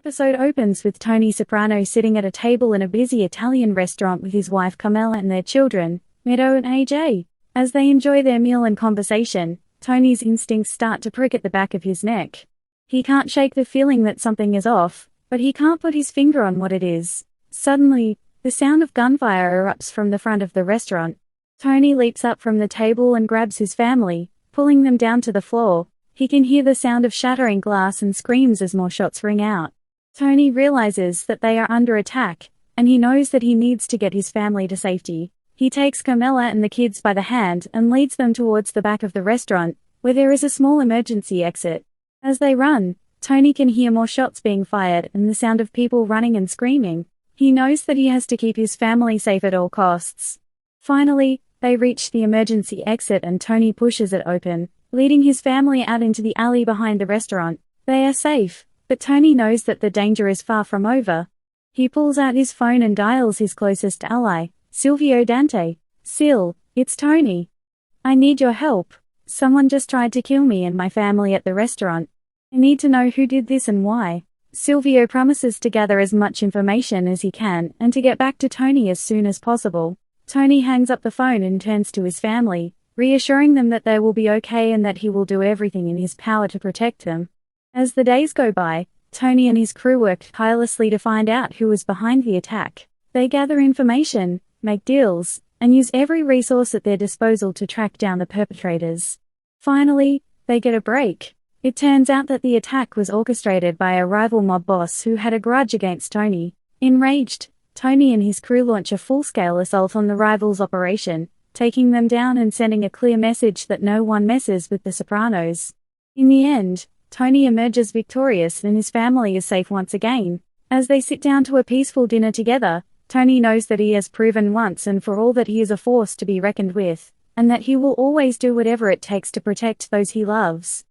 Episode opens with Tony Soprano sitting at a table in a busy Italian restaurant with his wife Carmela and their children, Meadow and AJ. As they enjoy their meal and conversation, Tony's instincts start to prick at the back of his neck. He can't shake the feeling that something is off, but he can't put his finger on what it is. Suddenly, the sound of gunfire erupts from the front of the restaurant. Tony leaps up from the table and grabs his family, pulling them down to the floor. He can hear the sound of shattering glass and screams as more shots ring out. Tony realizes that they are under attack, and he knows that he needs to get his family to safety. He takes Carmela and the kids by the hand and leads them towards the back of the restaurant, where there is a small emergency exit. As they run, Tony can hear more shots being fired and the sound of people running and screaming. He knows that he has to keep his family safe at all costs. Finally, they reach the emergency exit and Tony pushes it open, leading his family out into the alley behind the restaurant. They are safe, but Tony knows that the danger is far from over. He pulls out his phone and dials his closest ally, Silvio Dante. "Sil, it's Tony. I need your help. Someone just tried to kill me and my family at the restaurant. I need to know who did this and why." Silvio promises to gather as much information as he can and to get back to Tony as soon as possible. Tony hangs up the phone and turns to his family, reassuring them that they will be okay and that he will do everything in his power to protect them. As the days go by, Tony and his crew work tirelessly to find out who was behind the attack. They gather information, make deals, and use every resource at their disposal to track down the perpetrators. Finally, they get a break. It turns out that the attack was orchestrated by a rival mob boss who had a grudge against Tony. Enraged, Tony and his crew launch a full-scale assault on the rival's operation, taking them down and sending a clear message that no one messes with the Sopranos. In the end, Tony emerges victorious and his family is safe once again. As they sit down to a peaceful dinner together, Tony knows that he has proven once and for all that he is a force to be reckoned with, and that he will always do whatever it takes to protect those he loves.